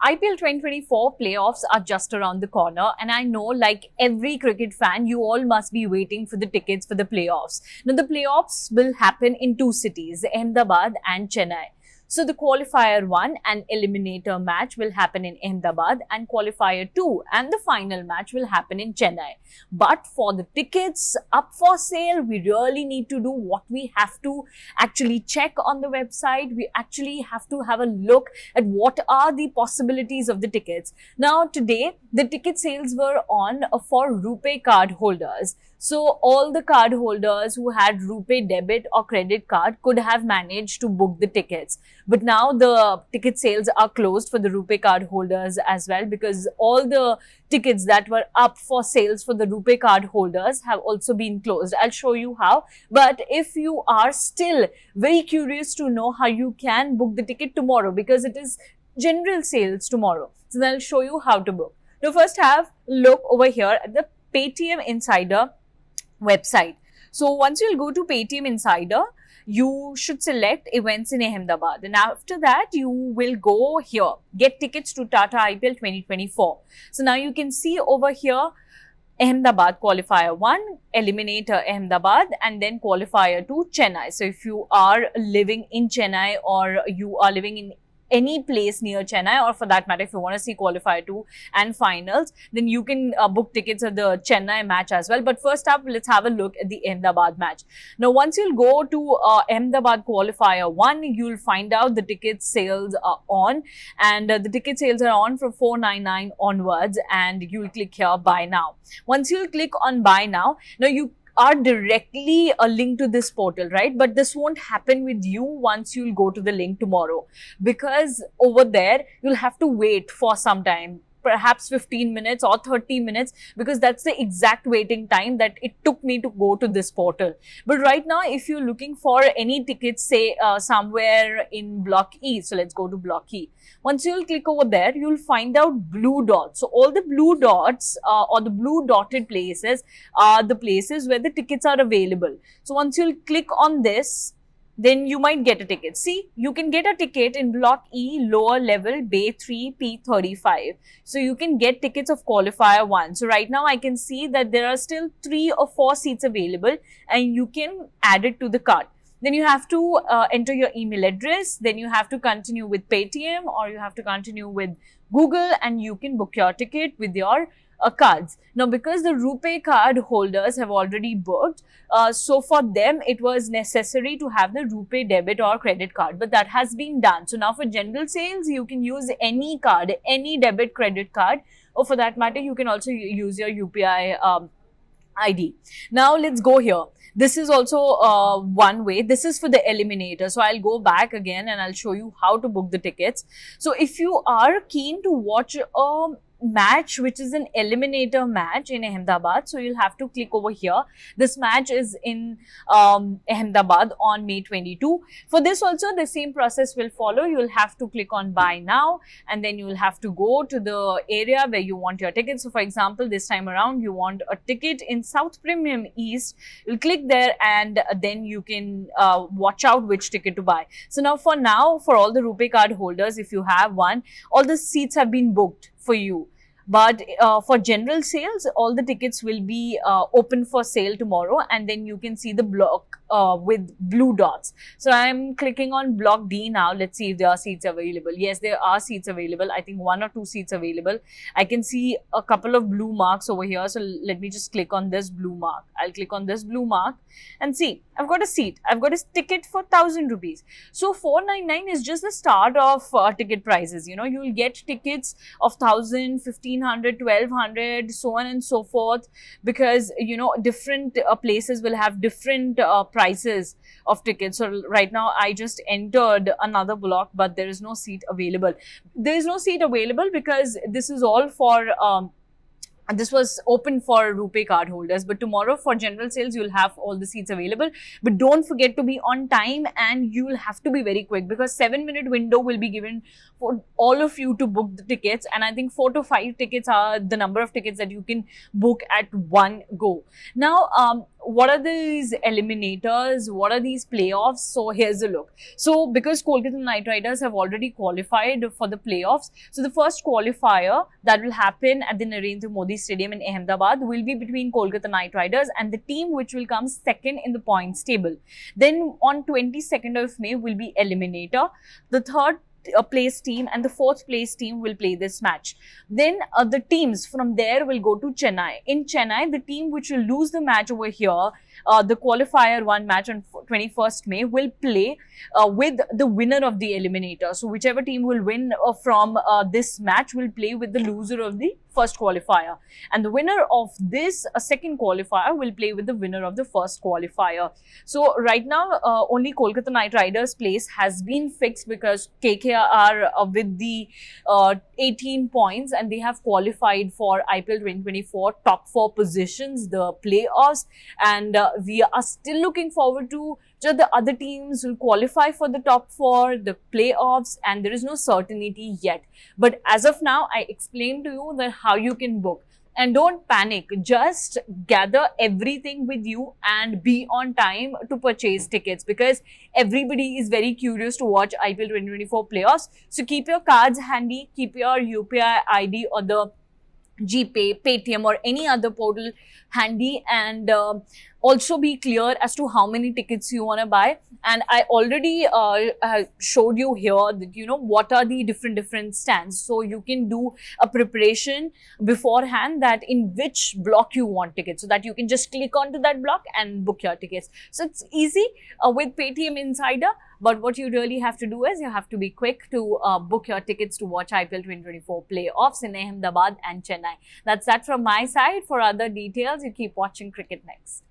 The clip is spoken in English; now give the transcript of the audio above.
IPL 2024 playoffs are just around the corner, and I know, like every cricket fan, you all must be waiting for the tickets for the playoffs. Now, the playoffs will happen in two cities, Ahmedabad and Chennai. So, the qualifier 1 and eliminator match will happen in Ahmedabad, and qualifier 2 and the final match will happen in Chennai. But for the tickets up for sale, we really need to do what we have to actually check on the website. We actually have to have a look at what are the possibilities of the tickets. Now, today, the ticket sales were on for RuPay card holders. So, all the card holders who had RuPay debit or credit card could have managed to book the tickets. But now the ticket sales are closed for the RuPay card holders as well, because all the tickets that were up for sales for the RuPay card holders have also been closed. I'll show you how. But if you are still very curious to know how you can book the ticket tomorrow, because it is general sales tomorrow, so then I'll show you how to book. Now, first have a look over here at the Paytm Insider website. So once you'll go to Paytm Insider, you should select events in Ahmedabad, and after that you will go here, get tickets to Tata IPL 2024. So now you can see over here Ahmedabad qualifier 1, eliminator Ahmedabad, and then qualifier 2 Chennai. So if you are living in Chennai or you are living in any place near Chennai, or for that matter, if you want to see qualifier 2 and finals, then you can book tickets at the Chennai match as well. But first up, let's have a look at the Ahmedabad match. Now, once you'll go to Ahmedabad qualifier 1, you'll find out the ticket sales are on, and the ticket sales are on from 499 onwards, and you'll click here buy now. Once you'll click on buy now, you are directly a link to this portal, right? But this won't happen with you once you'll go to the link tomorrow, because over there you'll have to wait for some time, perhaps 15 minutes or 30 minutes, because that's the exact waiting time that it took me to go to this portal. But right now, if you're looking for any tickets, say somewhere in Block E, so let's go to Block E. Once you'll click over there, you'll find out blue dots. So all the blue dots or the blue dotted places are the places where the tickets are available. So once you'll click on this, then you might get a ticket. See, you can get a ticket in Block E, lower level, Bay 3, P35. So you can get tickets of qualifier 1. So right now I can see that there are still 3 or 4 seats available, and you can add it to the cart. Then you have to enter your email address. Then you have to continue with Paytm, or you have to continue with Google, and you can book your ticket with your cards. Now, because the RuPay card holders have already booked, so for them it was necessary to have the RuPay debit or credit card, but that has been done. So now for general sales, you can use any card, any debit credit card, or for that matter, you can also use your UPI ID. Now let's go here. This is also one way. This is for the eliminator. So I'll go back again and I'll show you how to book the tickets. So if you are keen to watch a match which is an eliminator match in Ahmedabad, so you'll have to click over here. This match is in Ahmedabad on May 22. For this also the same process will follow. You'll have to click on buy now, and then you'll have to go to the area where you want your ticket. So for example, this time around you want a ticket in South Premium East. You'll click there, and then you can watch out which ticket to buy. So now for all the RuPay card holders, if you have one, all the seats have been booked for you. But for general sales, all the tickets will be open for sale tomorrow, and then you can see the block with blue dots. So I'm clicking on Block D now. Let's see if there are seats available. Yes, there are seats available. I think 1 or 2 seats available. I can see a couple of blue marks over here. So let me just click on this blue mark. I'll click on this blue mark and see, I've got a seat. I've got a ticket for 1,000 rupees. So 499 is just the start of ticket prices. You know, you'll get tickets of 1,000, 1,500, 1,200, so on and so forth, because, you know, different places will have different prices of tickets. So right now I just entered another block, but there is no seat available. There is no seat available because this is all for this was open for RuPay card holders, but tomorrow for general sales, you'll have all the seats available. But don't forget to be on time, and you'll have to be very quick, because 7-minute window will be given for all of you to book the tickets. And I think 4 to 5 tickets are the number of tickets that you can book at one go. Now, what are these eliminators? What are these playoffs? So here's a look. So because Kolkata Knight Riders have already qualified for the playoffs, so the first qualifier that will happen at the Narendra Modi Stadium in Ahmedabad will be between Kolkata Knight Riders and the team which will come second in the points table. Then on 22nd of May will be eliminator. The third place team and the fourth place team will play this match. Then the teams from there will go to Chennai. In Chennai, the team which will lose the match over here, the qualifier one match on 21st May, will play with the winner of the eliminator. So whichever team will win from this match will play with the loser of the first qualifier, and the winner of this second qualifier will play with the winner of the first qualifier. So right now only Kolkata Knight Riders place has been fixed because KKR are with the 18 points and they have qualified for IPL 2024 top 4 positions, the playoffs, and we are still looking forward to just the other teams will qualify for the top 4, the playoffs, and there is no certainty yet. But as of now, I explained to you that how you can book. And don't panic, just gather everything with you and be on time to purchase tickets, because everybody is very curious to watch IPL 2024 playoffs. So keep your cards handy, keep your UPI ID or the GPay, Paytm or any other portal handy, and also be clear as to how many tickets you want to buy. And I already showed you here that what are the different stands, so you can do a preparation beforehand that in which block you want tickets, so that you can just click onto that block and book your tickets. So it's easy with Paytm Insider. But what you really have to do is you have to be quick to book your tickets to watch IPL 2024 playoffs in Ahmedabad and Chennai. That's that from my side. For other details, you keep watching Cricket Next.